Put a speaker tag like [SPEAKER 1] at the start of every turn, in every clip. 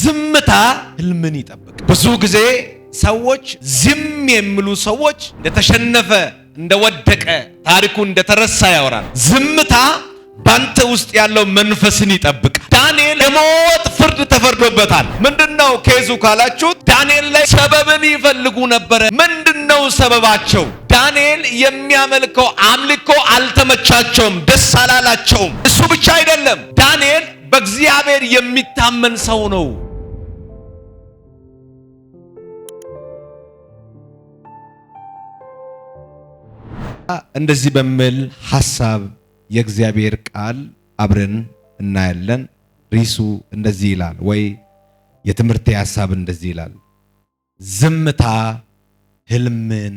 [SPEAKER 1] ዝምታ ህልምን ይጠብቃል። ብዙ ጊዜ ሰዎች ዝም የሚሉ ሰዎች እንደተሸነፈ እንደወደቀ ታሪኩ እንደተረሳ ያወራል። ዝምታ ባንተ ውስጥ ያለው መንፈስን ይጠብቃል። ዳንኤል የሞት ፍርድ ተፈርዶበታል። ምንድነው ኬዙ ካላችሁት ዳንኤል ላይ ሰበብን ይፈልጉ ነበር። ምንድነው ሰበባቸው? ዳንኤል የሚያመልከው አምልኮ አልተመቻቸውም፣ ደስ አላላቸውም። እሱ ብቻ አይደለም፣ ዳንኤል በእግዚአብሔር የሚታመን ሰው ነው። እንደዚህ በሚል ሐሳብ የእግዚአብሔር ቃል አብረን እናያለን። ርዕሱ እንደዚህ ይላል፣ ወይ የትምህርት ሐሳብ እንደዚህ ይላል፣ ዝምታ ህልምን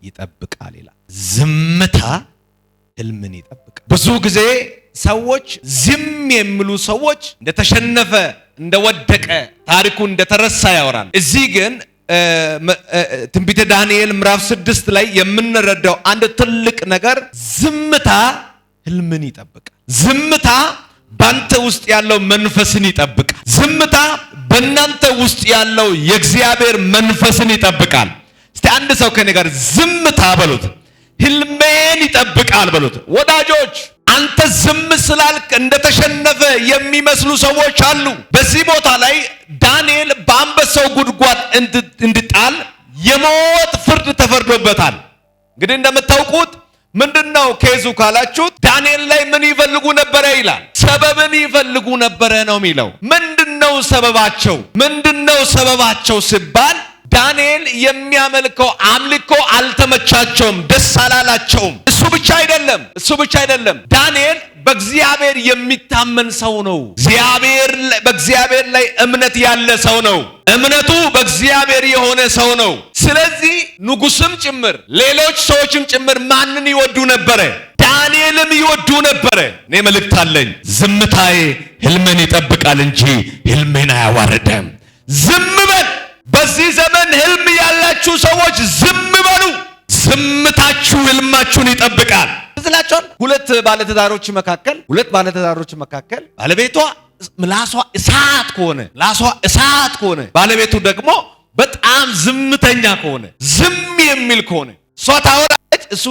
[SPEAKER 1] ይጠብቃል ይላል። ዝምታ ህልምን ይጠብቃል። ብዙ ጊዜ ሰዎች ዝም የሚሉ ሰዎች እንደተሸነፈ እንደወደቀ ታሪኩ እንደተረሳ ያወራል። እዚህ ግን ትንቢተ ዳንኤል ምዕራፍ 6 ላይ የምንረዳው አንድ ትልቅ ነገር ዝምታ ህልምን ይጠብቃል። ዝምታ ባንተ ውስጥ ያለው መንፈስን ይጠብቃል። ዝምታ በእናንተ ውስጥ ያለው የእግዚአብሔር መንፈስን ይጠብቃል። እስቲ አንድ ሰው ከኔ ጋር ዝምታ በሉት፣ ህልሜን ይጠብቃል በሉት። ወዳጆች አንተ ዝም ስላልክ እንደተሸነፈ የሚመስሉ ሰዎች አሉ። በዚህ ቦታ ላይ ዳንኤል በአንበሳው ጉድጓድ እንዲጣል የሞት ፍርድ ተፈርዶበታል። እንግዲህ እንደምታውቁት ምንድነው ኬዙ ካላችሁት ዳንኤል ላይ ምን ይፈልጉ ነበረ ይላል? ሰበብን ይፈልጉ ነበረ ነው የሚለው። ምንድነው ሰበባቸው? ምንድነው ሰበባቸው ሲባል ዳንኤል የሚያመልከው አምልኮ አልተመቻቸውም፣ ደስ አላላቸውም። እሱ ብቻ አይደለም፣ ዳንኤል በእግዚአብሔር የሚታመን ሰው ነው። በእግዚአብሔር ላይ እምነት ያለ ሰው ነው። እምነቱ በእግዚአብሔር የሆነ ሰው ነው። ስለዚህ ንጉስም ጭምር ሌሎች ሰዎችም ጭምር ማንን ይወዱ ነበረ? ዳንኤልም ይወዱ ነበረ። እኔ መልእክት አለኝ፣ ዝምታዬ ህልሜን ይጠብቃል እንጂ ህልሜን አያዋርድም። ዝም በል። በዚህ ዘመን ህልም ያላችሁ ሰዎች ዝም በሉ። ዝምታችሁ ህልማችሁን ይጠብቃል። ትዝላችኋል። ሁለት ባለትዳሮች መካከል ባለቤቷ ምላሷ እሳት ከሆነ ባለቤቱ ደግሞ በጣም ዝምተኛ ከሆነ ዝም የሚል ከሆነ እሷ ታወራለች፣ እሱ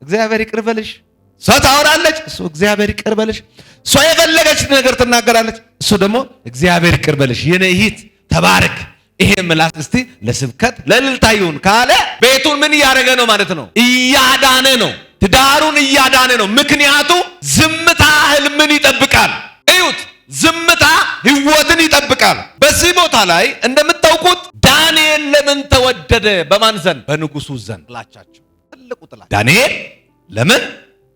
[SPEAKER 1] እግዚአብሔር ይቅር በልሽ። እሷ ታወራለች፣ እሱ እግዚአብሔር ይቅር በልሽ። እሷ የፈለገች ነገር ትናገራለች፣ እሱ ደግሞ እግዚአብሔር ይቅር በልሽ የኔ እህት ተባረክ። ይሄ ምላስ እስቲ ለስብከት ለእልልታ ይሁን ካለ ቤቱን ምን እያደረገ ነው ማለት ነው? እያዳነ ነው። ትዳሩን እያዳነ ነው። ምክንያቱም ዝምታ ህልምን ይጠብቃል። እዩት፣ ዝምታ ህይወትን ይጠብቃል። በዚህ ቦታ ላይ እንደምታውቁት ዳንኤል ለምን ተወደደ? በማን ዘንድ? በንጉሱ ዘንድ። ጥላቻቸው ትልቁ ጥላቻ። ዳንኤል ለምን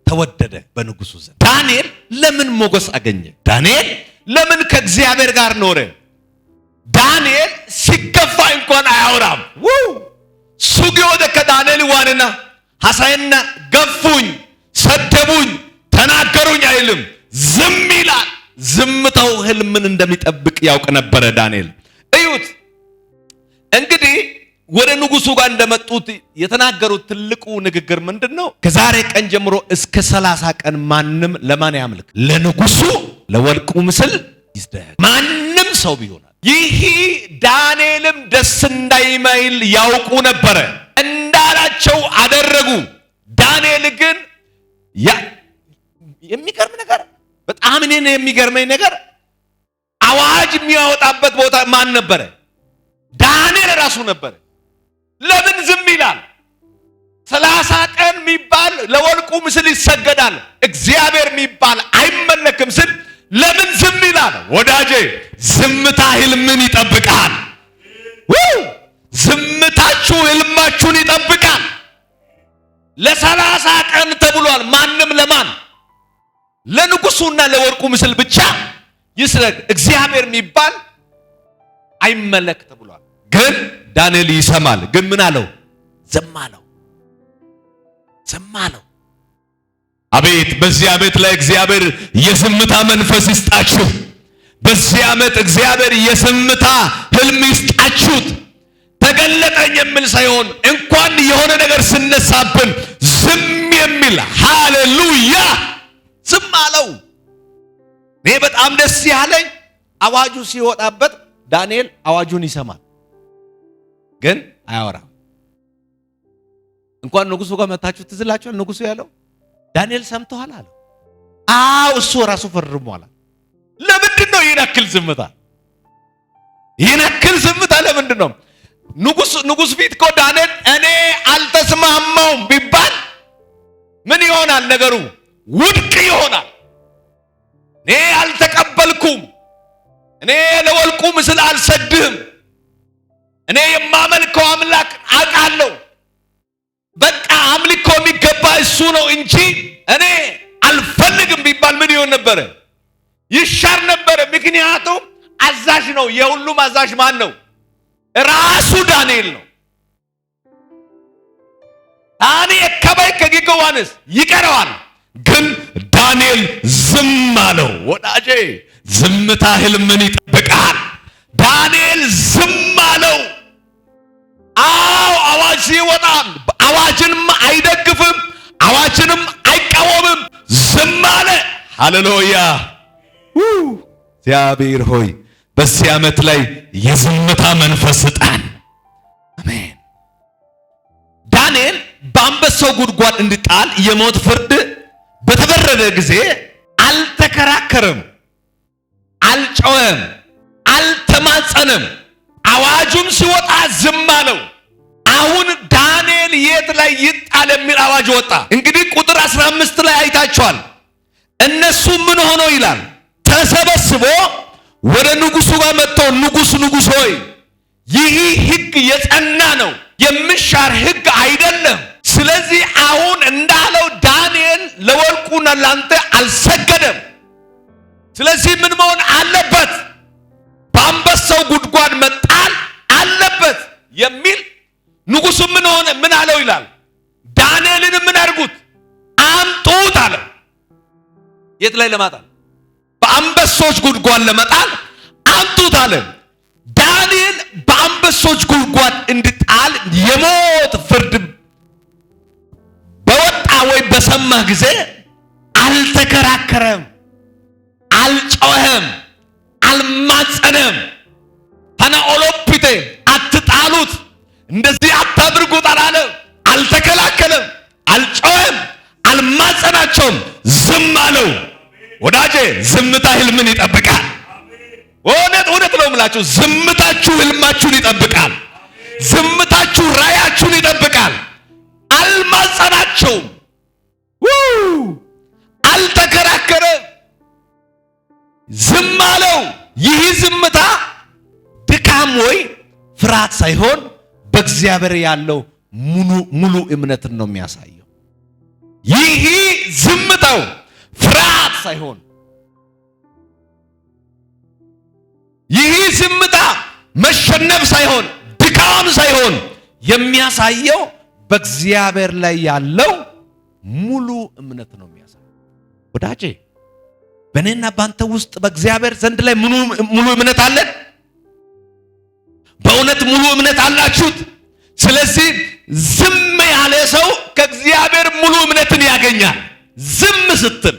[SPEAKER 1] ተወደደ? በንጉሱ ዘንድ። ዳንኤል ለምን ሞገስ አገኘ? ዳንኤል ለምን ከእግዚአብሔር ጋር ኖረ? ዳንኤል ሲገፋ እንኳን አያወራም። ሱጊ ወደ ከዳንኤል ዋንና ሐሳይና ገፉኝ፣ ሰደቡኝ፣ ተናገሩኝ አይልም፣ ዝም ይላል። ዝምታው ህልምን እንደሚጠብቅ ያውቅ ነበረ ዳንኤል። እዩት እንግዲህ ወደ ንጉሱ ጋር እንደመጡት የተናገሩት ትልቁ ንግግር ምንድነው? ከዛሬ ቀን ጀምሮ እስከ 30 ቀን ማንም ለማን ያምልክ? ለንጉሱ ለወርቁ ምስል ይስደድ። ማንም ሰው ቢሆን ይህ ዳንኤልም ደስ እንዳይማይል ያውቁ ነበረ። እንዳላቸው አደረጉ። ዳንኤል ግን የሚገርም ነገር፣ በጣም እኔን የሚገርመኝ ነገር አዋጅ የሚያወጣበት ቦታ ማን ነበረ? ዳንኤል ራሱ ነበረ። ለምን ዝም ይላል? 30 ቀን የሚባል ለወርቁ ምስል ይሰገዳል፣ እግዚአብሔር የሚባል አይመለክም ስል ለምን ዝም ይላል? ወዳጄ ዝምታ ህልምን ይጠብቃል። ዝምታችሁ ህልማችሁን ይጠብቃል። ለ30 ቀን ተብሏል። ማንም ለማን? ለንጉሱና ለወርቁ ምስል ብቻ ይስረግ፣ እግዚአብሔር የሚባል አይመለክ ተብሏል። ግን ዳንኤል ይሰማል። ግን ምን አለው? ዝም አለው። አቤት! በዚህ ዓመት ላይ እግዚአብሔር የዝምታ መንፈስ ይስጣችሁ። በዚህ ዓመት እግዚአብሔር የዝምታ ህልም ይስጣችሁት። ተገለጠኝ የሚል ሳይሆን እንኳን የሆነ ነገር ስነሳብን ዝም የሚል ሃሌሉያ! ዝም አለው። እኔ በጣም ደስ ያለኝ አዋጁ ሲወጣበት ዳንኤል አዋጁን ይሰማል፣ ግን አያወራም። እንኳን ንጉሱ ጋር መታችሁ ትዝላችኋል። ንጉሱ ያለው ዳንኤል ሰምተዋል አለ። አው እሱ ራሱ ፈርሟል። ለምንድን ነው ይነክል ዝምታ? ይነክል ዝምታ ለምንድን ነው? ንጉስ ፊት እኮ ዳንኤል እኔ አልተስማማውም ቢባል ምን ይሆናል? ነገሩ ውድቅ ይሆናል። እኔ አልተቀበልኩም፣ እኔ ለወልቁ ምስል አልሰድህም፣ እኔ የማመልከው አምላክ አውቃለሁ፣ በቃ አምልኮ የሚገባ እሱ ነው እንጂ እኔ አልፈልግም ቢባል ምን ይሆን ነበር? ይሻር ነበር። ምክንያቱም አዛዥ ነው። የሁሉም አዛዥ ማን ነው? ራሱ ዳንኤል ነው። ታኒ ከበይ ከጊገዋንስ ይቀረዋል፣ ግን ዳንኤል ዝም አለው። ወዳጄ ዝምታ ህልምን ይጠብቃል። ዳንኤል ዝም አለው። አው አዋጅ ይወጣል። አዋጅንም አይደግፍም፣ አዋጅንም አይቃወምም። ዝም አለ። ሃሌሉያ! እግዚአብሔር ሆይ በዚህ ዓመት ላይ የዝምታ መንፈስ ስጣን። አሜን። ዳንኤል በአንበሳው ጉድጓድ እንዲጣል የሞት ፍርድ በተፈረደ ጊዜ አልተከራከረም፣ አልጮኸም፣ አልተማጸነም። አዋጁም ሲወጣ ዝም አለው። አሁን ዳንኤል የት ላይ ይጣል የሚል አዋጅ ወጣ። እንግዲህ ቁጥር 15 ላይ አይታችኋል። እነሱ ምን ሆኖ ይላል? ተሰበስቦ ወደ ንጉሱ ጋር መጥተው ንጉስ ሆይ ይህ ሕግ የጸና ነው፣ የሚሻር ሕግ አይደለም። ስለዚህ አሁን እንዳለው ዳንኤል ለወርቁና ላንተ አልሰገደም። ስለዚህ ምን መሆን አለበት? በአንበሳው ጉድጓድ መጣል አለበት የሚል ንጉሱ ምን አለው ይላል? ዳንኤልን ምን አድርጉት? አምጡት አለው። የት ላይ ለማጣል? በአንበሶች ጉድጓድ ለመጣል አምጡት አለ። ዳንኤል በአንበሶች ጉድጓድ እንዲጣል የሞት ፍርድ በወጣ ወይ በሰማ ጊዜ አልተከራከረም፣ አልጮኸም፣ አልማጸነም። ተናኦሎፒቴ አትጣሉት፣ እንደዚህ አታድርጉት አላለ። አልተከላከለም፣ አልጮኸም፣ አልማጸናቸውም። ዝም አለው። ወዳጄ ዝምታ ህልምን ይጠብቃል። እውነት ነው የምላችሁ። ዝምታችሁ ህልማችሁን ይጠብቃል። ዝምታችሁ ራያችሁን ይጠብቃል። አልማጸናቸውም፣ አልተከራከረም፣ ዝም አለው። ይህ ዝምታ ድካም ወይ ፍርሃት ሳይሆን በእግዚአብሔር ያለው ሙሉ እምነትን ነው የሚያሳየው። ይህ ዝምታው ፍርሃት ሳይሆን፣ ይህ ዝምታ መሸነፍ ሳይሆን፣ ድካም ሳይሆን የሚያሳየው በእግዚአብሔር ላይ ያለው ሙሉ እምነት ነው የሚያሳየው። ወዳጄ በእኔና ባንተ ውስጥ በእግዚአብሔር ዘንድ ላይ ሙሉ እምነት አለን። በእውነት ሙሉ እምነት አላችሁት? ስለዚህ ዝም ያለ ሰው ከእግዚአብሔር ሙሉ እምነትን ያገኛል። ዝም ስትል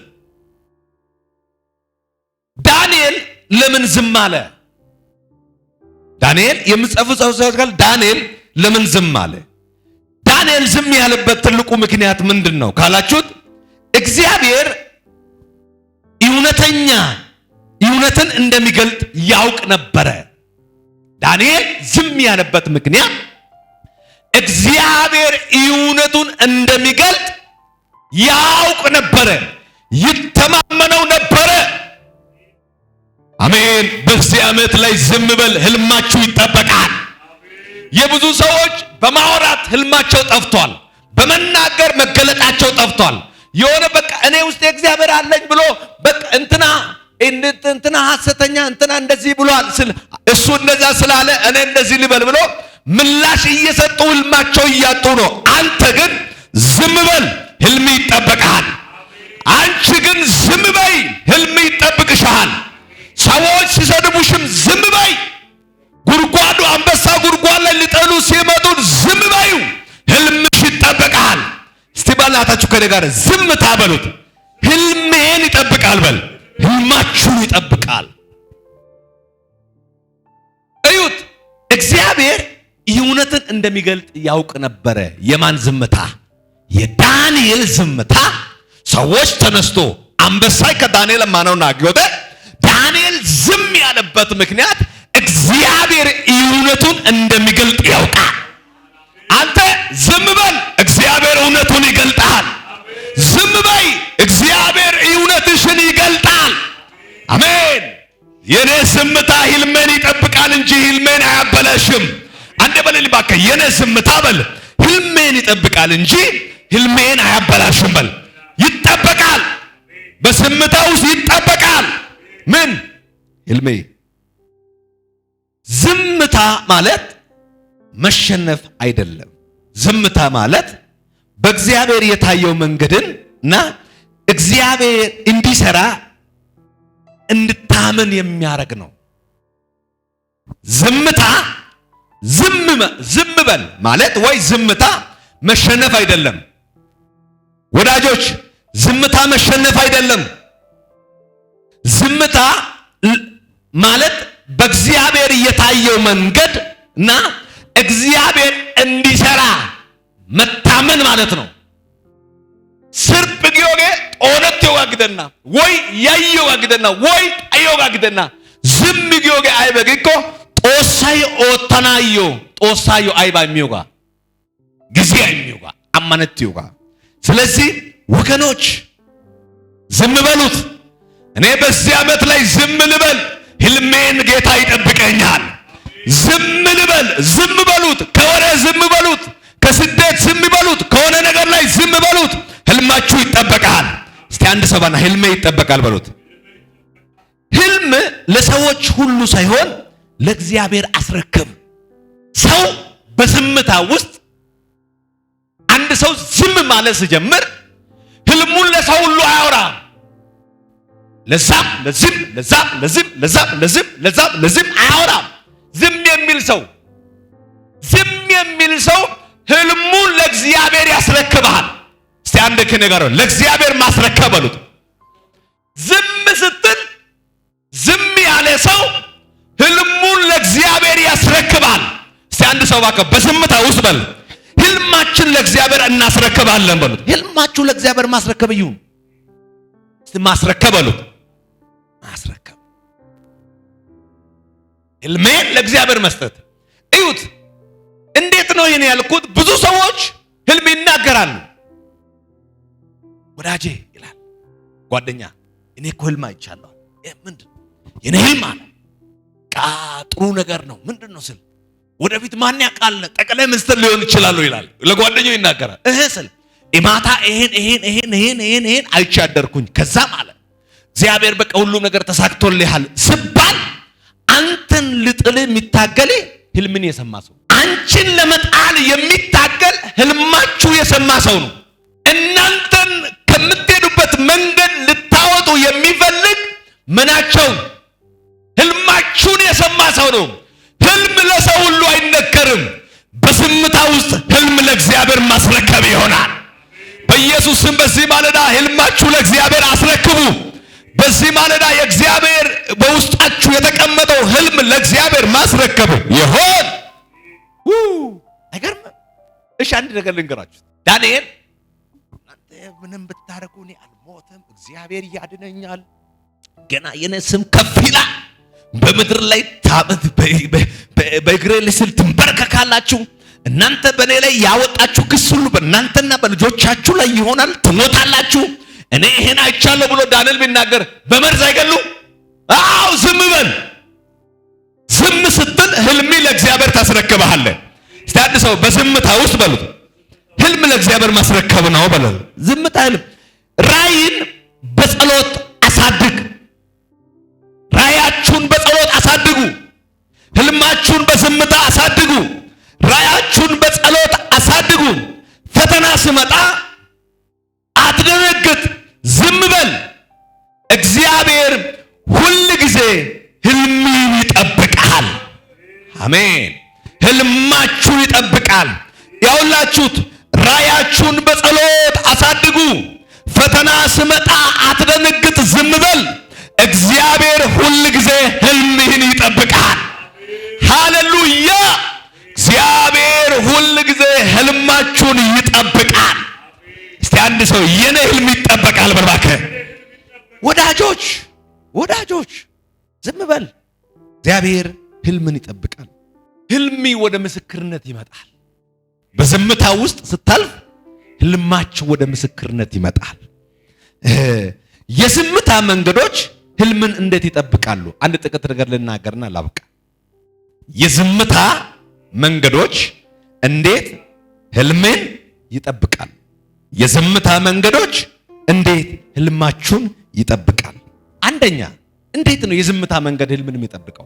[SPEAKER 1] ዳንኤል ለምን ዝም አለ? ዳንኤል የምጽፉት ሰዎች ጋር ዳንኤል ለምን ዝም አለ? ዳንኤል ዝም ያለበት ትልቁ ምክንያት ምንድን ነው ካላችሁት፣ እግዚአብሔር እውነትን እንደሚገልጥ ያውቅ ነበረ። ዳንኤል ዝም ያለበት ምክንያት እግዚአብሔር እውነቱን እንደሚገልጥ ያውቅ ነበረ፣ ይተማመነው ነበረ። አሜን። በዚህ ዓመት ላይ ዝም በል፣ ህልማችሁ ይጠበቃል። የብዙ ሰዎች በማውራት ህልማቸው ጠፍቷል፣ በመናገር መገለጣቸው ጠፍቷል። የሆነ በቃ እኔ ውስጥ እግዚአብሔር አለኝ ብሎ በቃ እንትና ሐሰተኛ እንትና እንደዚህ ብሏል እሱ እንደዛ ስላለ እኔ እንደዚህ ልበል ብሎ ምላሽ እየሰጡ ህልማቸው እያጡ ነው። አንተ ግን ዝም በል፣ ህልም ይጠበቃል። አንቺ ግን ዝም በይ፣ ህልም ይጠብቅሻል። ሰዎች ሲሰድቡሽም ዝም በይ። ጉድጓዱ አንበሳ ጉድጓድ ላይ ሊጠሉ ሲመጡ ዝም በዩ፣ ህልምሽ ይጠበቃል። እስቲ ባላታችሁ ከኔ ጋር ዝም ታበሉት። ህልሜን ይጠብቃል በል፣ ህልማችሁን ይጠብቃል። እግዚአብሔር እውነትን እንደሚገልጥ ያውቅ ነበረ። የማን ዝምታ? የዳንኤል ዝምታ። ሰዎች ተነስቶ አንበሳ ከዳንኤል ማነውና አግዮተ ዳንኤል ዝም ያለበት ምክንያት እግዚአብሔር እውነቱን እንደሚገልጥ ያውቃል። አንተ ዝም በል፣ እግዚአብሔር እውነቱን ይገልጣል። ዝም በይ፣ እግዚአብሔር እውነትሽን ይገልጣል። አሜን። የኔ ዝምታ ህልሜን ይጠብቃል እንጂ ህልሜን አያበላሽም። አንዴ በልል ባከ የኔ ዝምታ በል ህልሜን ይጠብቃል እንጂ ህልሜን አያበላሽም በል። ይጠበቃል፣ በዝምታ ውስጥ ይጠበቃል። ምን ህልሜ? ዝምታ ማለት መሸነፍ አይደለም። ዝምታ ማለት በእግዚአብሔር የታየው መንገድና እግዚአብሔር እንዲሰራ እንድታምን የሚያረግ ነው። ዝምታ ዝም በል ማለት ወይ ዝምታ መሸነፍ አይደለም። ወዳጆች ዝምታ መሸነፍ አይደለም። ዝምታ ማለት በእግዚአብሔር የታየው መንገድና እግዚአብሔር እንዲሰራ መታመን ማለት ነው። ስርብ ጊዮጌ ኦነት ይዋግደና ወይ ያይዋግደና ወይ አይዋግደና ዝም ጊዮጌ አይበግኮ ጦሳይ ኦተናዮ ጦሳዮ አይባ የሚውጋ ጊዜ የሚውጋ አማነት ይውጋ። ስለዚህ ወገኖች ዝም በሉት። እኔ በዚህ ዓመት ላይ ዝም ልበል፣ ህልሜን ጌታ ይጠብቀኛል። ዝም ልበል። ዝም በሉት። ከወሬ ዝም በሉት። ከስደት ዝም በሉት። ከሆነ ነገር ላይ ዝም በሉት። ህልማችሁ ይጠበቃል። እስቲ አንድ ሰባና ህልሜ ይጠበቃል በሉት። ህልም ለሰዎች ሁሉ ሳይሆን ለእግዚአብሔር አስረክብ። ሰው በዝምታ ውስጥ አንድ ሰው ዝም ማለት ሲጀምር ህልሙን ለሰው ሁሉ አያወራም። ለዛም ለዝም አያወራም። ዝም የሚል ሰው ህልሙን ለእግዚአብሔር ያስረክባል። እስቲ አንድ ከነገር ለእግዚአብሔር ማስረከብ በሉት። ዝም ስትል ዝም ያለ ሰው ህልሙን ለእግዚአብሔር ያስረክባል። እስቲ አንድ ሰው ባከ በዝምታ ውስጥ በል ህልማችን ለእግዚአብሔር እናስረክባለን በሉት። ህልማችሁ ለእግዚአብሔር ማስረከብ ይሁን። እስቲ ማስረከብ በሉት። ማስረከብ ህልሜን ለእግዚአብሔር መስጠት። እዩት እንዴት ነው ይሄን ያልኩት? ብዙ ሰዎች ህልም ይናገራሉ። ወዳጄ ይላል ጓደኛ፣ እኔ እኮ ህልም አይቻለሁ። ምንድን የኔ ህልም አለ ጥሩ ነገር ነው። ምንድን ነው ስል ወደፊት ማን ያውቃል ጠቅላይ ሚኒስትር ሊሆን ይችላል ይላል። ለጓደኛው ይናገራል። ስል ኢማታ ይሄን አይቻደርኩኝ። ከዛም አለ እግዚአብሔር በቃ ሁሉም ነገር ተሳክቶልሃል ስባል አንተን ልጥል የሚታገል ህልምን የሰማ ሰው፣ አንቺን ለመጣል የሚታገል ህልማችሁ የሰማ ሰው ነው። እናንተን ከምትሄዱበት መንገድ ልታወጡ የሚፈልግ ምናቸው ህልማችሁን የሰማ ሰው ነው። ህልም ለሰው ሁሉ አይነገርም። በዝምታ ውስጥ ህልም ለእግዚአብሔር ማስረከብ ይሆናል። በኢየሱስ ስም በዚህ ማለዳ ህልማችሁ ለእግዚአብሔር አስረክቡ። በዚህ ማለዳ የእግዚአብሔር በውስጣችሁ የተቀመጠው ህልም ለእግዚአብሔር ማስረከብ ይሆን። አይገርምም? እሺ አንድ ነገር ልንገራችሁ። ዳንኤል አንተ ምንም ብታረጉ እኔ አልሞትም፣ እግዚአብሔር ያድነኛል፣ ገና የኔ ስም ከፍ ይላል፣ በምድር ላይ ታበት በእግሬ ስል ትንበረከካላችሁ፣ እናንተ በእኔ ላይ ያወጣችሁ ክስ ሁሉ በእናንተና በልጆቻችሁ ላይ ይሆናል፣ ትሞታላችሁ። እኔ ይሄን አይቻለሁ ብሎ ዳንኤል ቢናገር በመርዝ አይገሉ? አዎ ዝም በል። ዝም ስትል ህልም ለእግዚአብሔር ታስረክብሃለህ። እስቲ አንድ ሰው በዝምታ ውስጥ በሉት ህልም ለእግዚአብሔር ማስረከብ ነው በሉት። ዝምታ ህልም። ራእይን በጸሎት አሳድግ። ራእያችሁን በጸሎት አሳድጉ። ህልማችሁን በዝምታ አሳድጉ። ራእያችሁን በጸሎት አሳድጉ። ፈተና ሲመጣ አትደነግጥ፣ ዝም በል። እግዚአብሔር ሁል ጊዜ ህልምን ይጠብቃል። አሜን። ህልማችሁ ይጠብቃል። ያውላችሁት ራእያችሁን በጸሎት አሳድጉ። ፈተና ሲመጣ አትደነግጥ፣ ዝም በል። እግዚአብሔር ሁል ጊዜ ህልምህን ይጠብቃል። ሃሌሉያ ህልማችሁን ይጠብቃል። እስቲ አንድ ሰው የኔ ህልም ይጠበቃል በርባከ። ወዳጆች ዝም በል። እግዚአብሔር ህልምን ይጠብቃል። ህልሚ ወደ ምስክርነት ይመጣል። በዝምታ ውስጥ ስታልፍ ህልማችሁ ወደ ምስክርነት ይመጣል። የዝምታ መንገዶች ህልምን እንዴት ይጠብቃሉ? አንድ ጥቂት ነገር ልናገርና ላብቃ። የዝምታ መንገዶች እንዴት ህልምን ይጠብቃል? የዝምታ መንገዶች እንዴት ህልማችሁን ይጠብቃል? አንደኛ እንዴት ነው የዝምታ መንገድ ህልምን የሚጠብቀው?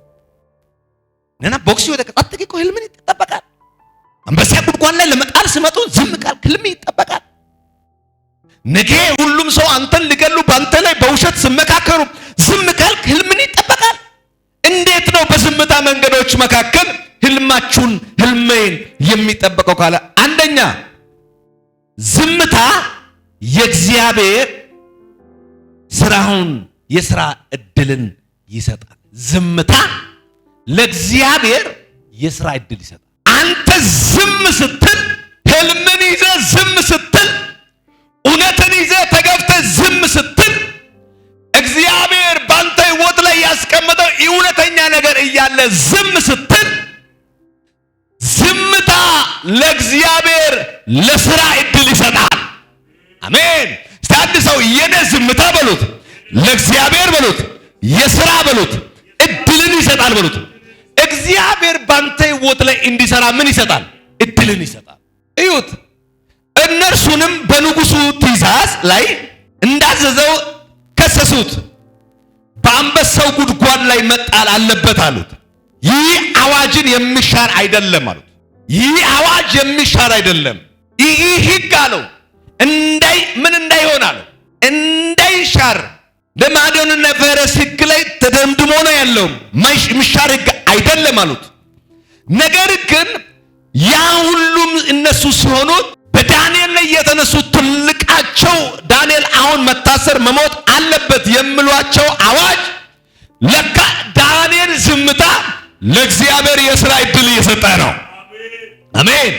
[SPEAKER 1] ነና ቦክስ ወደ ቀጣጥቂቆ ህልምን ይጠብቃል። አንበሳ ጉድጓድ ላይ ለመጣል ሲመጡ ዝም ቃል ህልም ይጠብቃል። ነገ ሁሉም ሰው አንተን ሊገሉ ባንተ ላይ በውሸት ሲመካከሩ ዝም ቃል ህልምን ይጠብቃል። እንዴት ነው በዝምታ መንገዶች መካከል ህልማችሁን ህልሜን የሚጠብቀው ካለ አንደኛ ዝምታ የእግዚአብሔር ስራውን የሥራ እድልን ይሰጣል። ዝምታ ለእግዚአብሔር የሥራ እድል ይሰጣል። አንተ ዝም ስትል ህልምን ይዘህ ዝም ስትል እውነትን ይዘህ ተገፍተህ ዝም ስትል እግዚአብሔር ባንተ ህይወት ላይ ያስቀመጠው እውነተኛ ነገር እያለ ዝም ስትል ዝምታ ለእግዚአብሔር ለሥራ እድል ይሰጣል። አሜን። አንድ ሰው የኔ ዝምታ በሉት፣ ለእግዚአብሔር በሉት፣ የሥራ በሉት፣ እድልን ይሰጣል በሉት። እግዚአብሔር ባንተ ህይወት ላይ እንዲሰራ ምን ይሰጣል? እድልን ይሰጣል። እዩት፣ እነርሱንም በንጉሱ ትእዛዝ ላይ እንዳዘዘው ከሰሱት። በአንበሳው ጉድጓድ ላይ መጣል አለበት አሉት። ይህ አዋጅን የሚሻር አይደለም አሉት። ይህ አዋጅ የሚሻር አይደለም። ይህ ህግ አለው ምን እንዳይሆን አለው እንዳይሻር ለማዶንና ፈረስ ህግ ላይ ተደምድሞ ነው ያለው። የሚሻር ህግ አይደለም አሉት። ነገር ግን ያ ሁሉም እነሱ ሲሆኑ በዳንኤል ላይ የተነሱ ትልቃቸው ዳንኤል አሁን መታሰር መሞት አለበት የሚሏቸው አዋጅ ለካ ዳንኤል ዝምታ ለእግዚአብሔር የሥራ እድል እየሰጠ ነው። አሜን።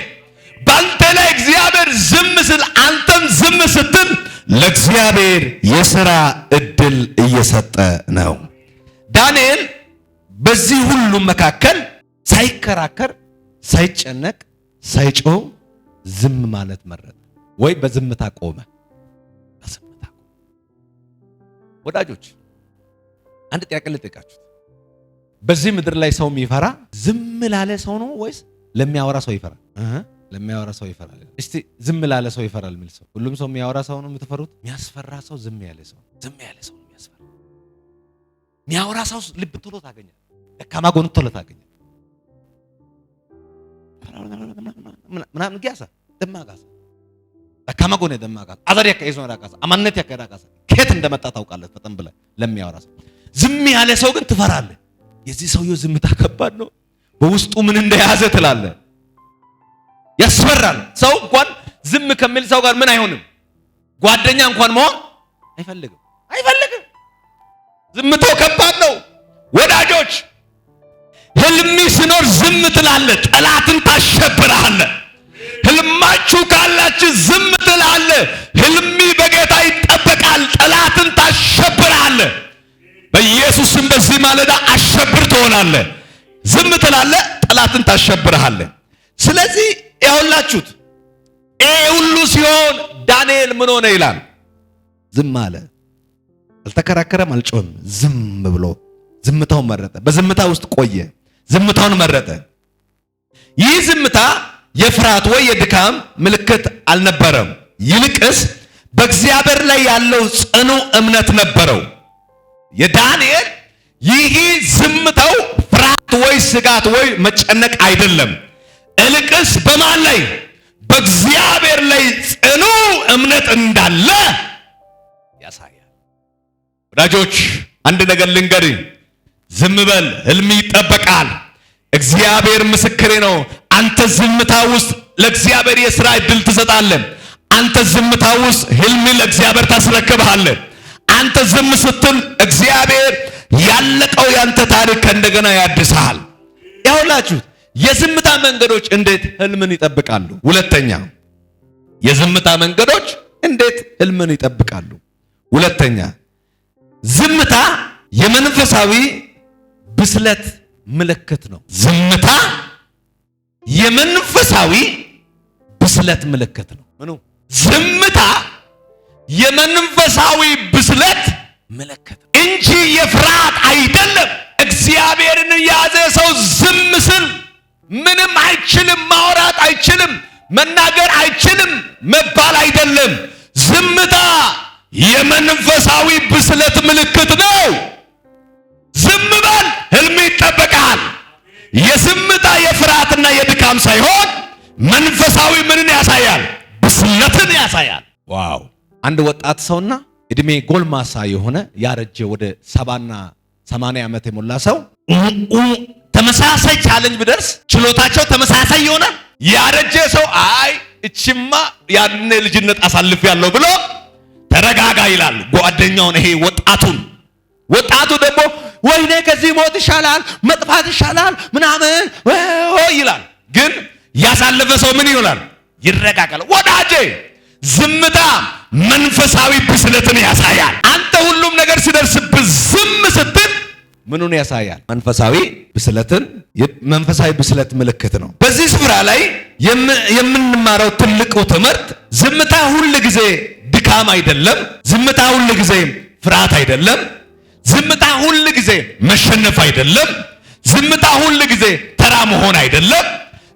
[SPEAKER 1] ባንተ ላይ እግዚአብሔር ዝም ስል አንተም ዝም ስትል ለእግዚአብሔር የሥራ እድል እየሰጠ ነው። ዳንኤል በዚህ ሁሉ መካከል ሳይከራከር፣ ሳይጨነቅ፣ ሳይጮህ ዝም ማለት መረጠ ወይ በዝምታ ቆመ። በዝምታ ወዳጆች አንድ ጥያቄ ልጠይቃችሁ። በዚህ ምድር ላይ ሰው የሚፈራ ዝም ላለ ሰው ነው ወይስ ለሚያወራ ሰው ይፈራል? ለሚያወራ ሰው ይፈራል። እስቲ ዝም ላለ ሰው ይፈራል የሚል ሰው? ሁሉም ሰው የሚያወራ ሰው ነው የምትፈሩት? የሚያስፈራ ሰው ዝም ያለ ሰው ነው የሚያስፈራ። የሚያወራ ሰው ልብ ቶሎ ታገኛል፣ ደካማ ጎን ቶሎ ታገኛል። ምናምን ጊያሳ ደማጋሳ ደካማ ጎን ደማጋሳ አዛሪያ ከይዞና ዳጋሳ አማነት ያከዳጋሳ ከየት እንደመጣ ታውቃለህ በጣም ብለህ ለሚያወራ ሰው። ዝም ያለ ሰው ግን ትፈራለህ። የዚህ ሰውየው ዝምታ ከባድ ነው፣ በውስጡ ምን እንደያዘ ትላለህ። ያስፈራል። ሰው እንኳን ዝም ከሚል ሰው ጋር ምን አይሆንም፣ ጓደኛ እንኳን መሆን አይፈልግም። ዝምታው ከባድ ነው ወዳጆች። ህልሚ ሲኖር ዝም ትላለህ፣ ጠላትን ታሸብራለህ። ህልማችሁ ካላችሁ ዝም ትላለህ። ህልሚ በጌታ ይጠበቃል፣ ጠላትን ታሸብራለህ። በኢየሱስም በዚህ ማለዳ አሸብር ትሆናለህ። ዝም ትላለህ፣ ጠላትን ታሸብራለህ። ስለዚህ ያውላችሁት ይሄ ሁሉ ሲሆን ዳንኤል ምን ሆነ ይላል? ዝም አለ። አልተከራከረም፣ አልጮህም። ዝም ብሎ ዝምታውን መረጠ። በዝምታ ውስጥ ቆየ፣ ዝምታውን መረጠ። ይህ ዝምታ የፍርሃት ወይ የድካም ምልክት አልነበረም። ይልቅስ በእግዚአብሔር ላይ ያለው ጽኑ እምነት ነበረው። የዳንኤል ይህ ዝምታው ፍርሃት ወይ ስጋት ወይ መጨነቅ አይደለም። ይልቅስ በማን ላይ? በእግዚአብሔር ላይ ጽኑ እምነት እንዳለ ያሳያል። ወዳጆች አንድ ነገር ልንገርህ፣ ዝም በል፣ ህልም ይጠበቃል። እግዚአብሔር ምስክሬ ነው። አንተ ዝምታ ውስጥ ለእግዚአብሔር የሥራ እድል ትሰጣለህ። አንተ ዝምታ ውስጥ ህልም ለእግዚአብሔር ታስረክብሃለህ። አንተ ዝም ስትል እግዚአብሔር ያለቀው ያንተ ታሪክ እንደገና ያድሳል። ያውላችሁ የዝምታ መንገዶች እንዴት ህልምን ይጠብቃሉ? ሁለተኛ የዝምታ መንገዶች እንዴት ህልምን ይጠብቃሉ? ሁለተኛ ዝምታ የመንፈሳዊ ብስለት ምልክት ነው። ዝምታ የመንፈሳዊ ብስለት ምልክት ነው። ምኑ? ዝምታ የመንፈሳዊ ብስለት ምልክት እንጂ የፍርሃት አይደለም። እግዚአብሔርን የያዘ ሰው ዝም ስል ምንም አይችልም፣ ማውራት አይችልም፣ መናገር አይችልም መባል አይደለም። ዝምታ የመንፈሳዊ ብስለት ምልክት ነው። ዝም በል፣ ህልም ይጠበቃል። የዝምታ የፍርሃትና የድካም ሳይሆን መንፈሳዊ ምንን ያሳያል? ብስለትን ያሳያል። ዋው! አንድ ወጣት ሰውና እድሜ ጎልማሳ የሆነ ያረጀ ወደ 70ና 80 ዓመት የሞላ ሰው ተመሳሳይ ቻሌንጅ ቢደርስ ችሎታቸው ተመሳሳይ ይሆናል። ያረጀ ሰው አይ እቺማ ያኔ ልጅነት አሳልፍ ያለው ብሎ ተረጋጋ ይላል ጓደኛውን፣ ይሄ ወጣቱ ደግሞ ወይኔ ከዚህ ሞት ይሻላል፣ መጥፋት ይሻላል ምናምን ይላል። ግን ያሳለፈ ሰው ምን ይሆናል? ይረጋጋል። ወዳጄ ዝምታ መንፈሳዊ ብስለትን ያሳያል። አንተ ሁሉም ነገር ሲደርስብህ ዝም ስትል ምኑን ያሳያል? መንፈሳዊ ብስለትን። መንፈሳዊ ብስለት ምልክት ነው። በዚህ ስፍራ ላይ የምንማረው ትልቁ ትምህርት ዝምታ ሁል ጊዜ ድካም አይደለም። ዝምታ ሁል ጊዜ ፍርሃት አይደለም። ዝምታ ሁል ጊዜ መሸነፍ አይደለም። ዝምታ ሁል ጊዜ ተራ መሆን አይደለም።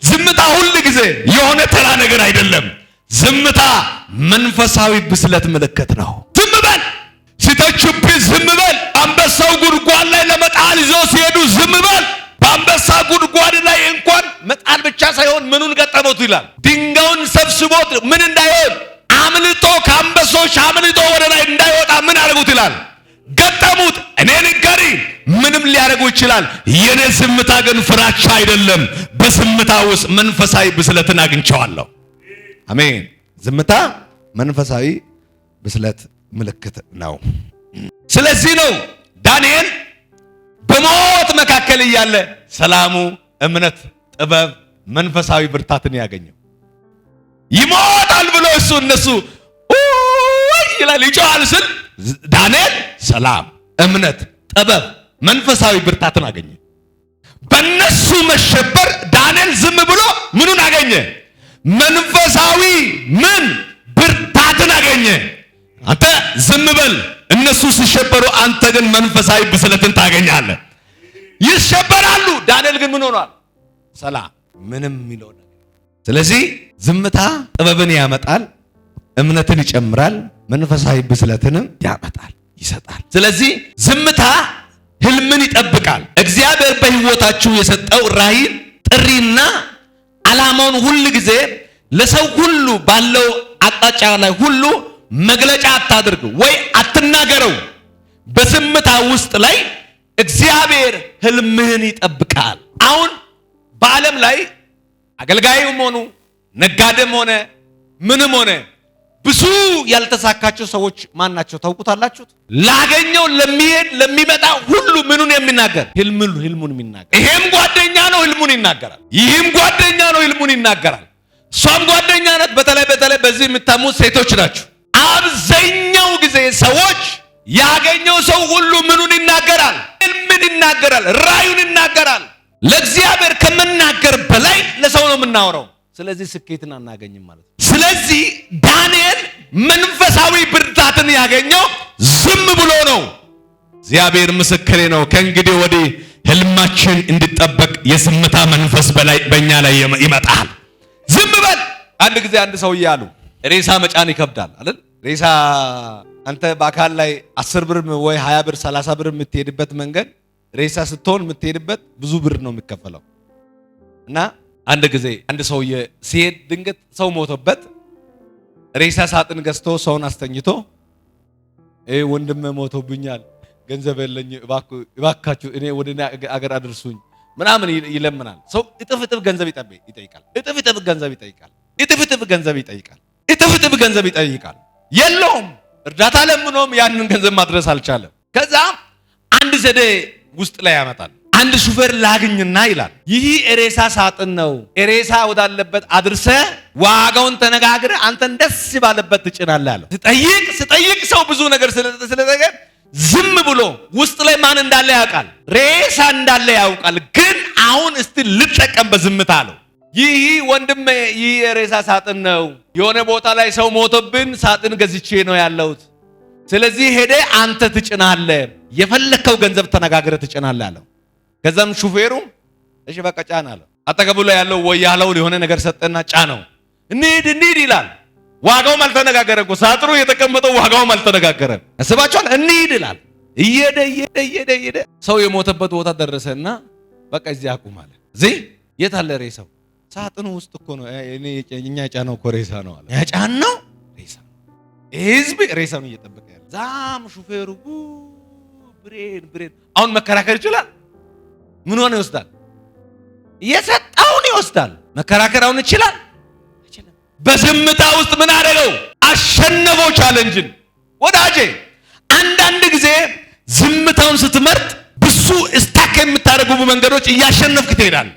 [SPEAKER 1] ዝምታ ሁል ጊዜ የሆነ ተራ ነገር አይደለም። ዝምታ መንፈሳዊ ብስለት ምልክት ነው። ዝም በል ሲተቹብህ ዝም በል። አንበሳው ጉድጓድ ላይ ለመጣል ይዞ ሲሄዱ ዝም በል። በአንበሳ ጉድጓድ ላይ እንኳን መጣል ብቻ ሳይሆን ምኑን ገጠመቱ ይላል? ድንጋዩን ሰብስቦት ምን እንዳይሆን አምልጦ ከአንበሶች አምልጦ ወደ ላይ እንዳይወጣ ምን አድርጉት ይላል? ገጠሙት። እኔ ንገሪ ምንም ሊያደርጉ ይችላል። የኔ ዝምታ ግን ፍራቻ አይደለም። በዝምታ ውስጥ መንፈሳዊ ብስለትን አግኝቼዋለሁ። አሜን። ዝምታ መንፈሳዊ ብስለት ምልክት ነው። ስለዚህ ነው ዳንኤል በሞት መካከል እያለ ሰላሙ፣ እምነት፣ ጥበብ፣ መንፈሳዊ ብርታትን ያገኘው። ይሞታል ብሎ እነሱ ይላል ይጮሃል ስል ዳንኤል ሰላም፣ እምነት፣ ጥበብ፣ መንፈሳዊ ብርታትን አገኘ። በእነሱ መሸበር ዳንኤል ዝም ብሎ ምኑን አገኘ? መንፈሳዊ ምን ብርታትን አገኘ። አንተ ዝም በል፣ እነሱ ሲሸበሩ፣ አንተ ግን መንፈሳዊ ብስለትን ታገኛለህ። ይሸበራሉ፣ ዳንኤል ግን ምን ሆኗል? ሰላም፣ ምንም የሚለው ነገር። ስለዚህ ዝምታ ጥበብን ያመጣል፣ እምነትን ይጨምራል፣ መንፈሳዊ ብስለትንም ያመጣል፣ ይሰጣል። ስለዚህ ዝምታ ህልምን ይጠብቃል። እግዚአብሔር በህይወታችሁ የሰጠው ራዕይ፣ ጥሪና ዓላማውን ሁሉ ጊዜ ለሰው ሁሉ ባለው አቅጣጫ ላይ ሁሉ መግለጫ አታድርግ ወይ አትናገረው። በዝምታ ውስጥ ላይ እግዚአብሔር ህልምህን ይጠብቃል። አሁን በዓለም ላይ አገልጋይም ሆኑ ነጋዴም ሆነ ምንም ሆነ ብዙ ያልተሳካቸው ሰዎች ማን ናቸው ታውቁታላችሁ? ላገኘው ለሚሄድ ለሚመጣ ሁሉ ምኑን የሚናገር? ህልሙን የሚናገር። ይሄም ጓደኛ ነው ህልሙን ይናገራል። ይህም ጓደኛ ነው ህልሙን ይናገራል። እሷም ጓደኛ ናት። በተለይ በዚህ የምታሙት ሴቶች ናቸው። አብዛኛው ጊዜ ሰዎች ያገኘው ሰው ሁሉ ምኑን ይናገራል? ህልምን ይናገራል፣ ራዩን ይናገራል። ለእግዚአብሔር ከመናገር በላይ ለሰው ነው የምናወራው። ስለዚህ ስኬትን አናገኝም ማለት ነው። ስለዚህ ዳንኤል መንፈሳዊ ብርታትን ያገኘው ዝም ብሎ ነው። እግዚአብሔር ምስክሬ ነው። ከእንግዲህ ወዲህ ህልማችን እንዲጠበቅ የዝምታ መንፈስ በእኛ ላይ ይመጣል። ዝም በል። አንድ ጊዜ አንድ ሰውዬ አሉ ሬሳ መጫን ይከብዳል አይደል? ሬሳ አንተ በአካል ላይ 10 ብር ወይ 20 ብር 30 ብር የምትሄድበት መንገድ ሬሳ ስትሆን የምትሄድበት ብዙ ብር ነው የሚከፈለው። እና አንድ ጊዜ አንድ ሰውዬ ሲሄድ ድንገት ሰው ሞቶበት ሬሳ ሳጥን ገዝቶ ሰውን አስተኝቶ ወንድም ሞቶብኛል፣ ገንዘብ የለኝ፣ እባካችሁ እኔ ወደ አገር አድርሱኝ ምናምን ይለምናል። ሰው እጥፍ ገንዘብ ይጠይቃል። እጥፍ ገንዘብ ይጠይቃል። የለውም፣ እርዳታ ለምኖም ያንን ገንዘብ ማድረስ አልቻለም። ከዛ አንድ ዘዴ ውስጥ ላይ ያመጣል። አንድ ሹፌር ላግኝና ይላል ይህ ሬሳ ሳጥን ነው፣ ሬሳ ወዳለበት አድርሰ ዋጋውን ተነጋግረ አንተን ደስ ባለበት ትጭናለህ አለው። ስጠይቅ ሰው ብዙ ነገር ስለተገ ዝም ብሎ ውስጥ ላይ ማን እንዳለ ያውቃል፣ ሬሳ እንዳለ ያውቃል። ግን አሁን እስቲ ልጠቀም በዝምታ አለው። ይህ ወንድም ይህ የሬሳ ሳጥን ነው። የሆነ ቦታ ላይ ሰው ሞቶብን ሳጥን ገዝቼ ነው ያለሁት። ስለዚህ ሄደ አንተ ትጭናለህ፣ የፈለከው ገንዘብ ተነጋግረ ትጭናለህ አለው። ከዛም ሹፌሩ እሺ በቃ ጫን አለው። አጠገቡ ላይ ያለው ወያለው የሆነ ነገር ሰጠና ጫነው። እንሂድ ይላል። ዋጋውም አልተነጋገረም እኮ ሳጥኑ የተቀመጠው ዋጋውም አልተነጋገረም። አስባችኋል? እንሂድ ይላል። እየሄደ ሰው የሞተበት ቦታ ደረሰና በቃ እዚህ አቁም አለ። እዚህ የት አለ ሬሳው? ሳጥኑ ውስጥ እኮ ነው። እኛ ጫነው እኮ ሬሳ ነው አለ። ያጫነው ሬሳ ነው። ህዝብ ሬሳውን እየጠበቀ ያለ ዛም ሹፌሩ ብሬን አሁን መከራከር ይችላል። ምን ሆነ ይወስዳል፣ የሰጣውን ይወስዳል። መከራከራውን ይችላል። በዝምታ ውስጥ ምን አደረገው? አሸነፈው ቻሌንጅን። ወዳጄ አንዳንድ ጊዜ ዝምታውን ስትመርጥ ብዙ እስታክ የምታደርጉ መንገዶች እያሸነፍክ ትሄዳለህ።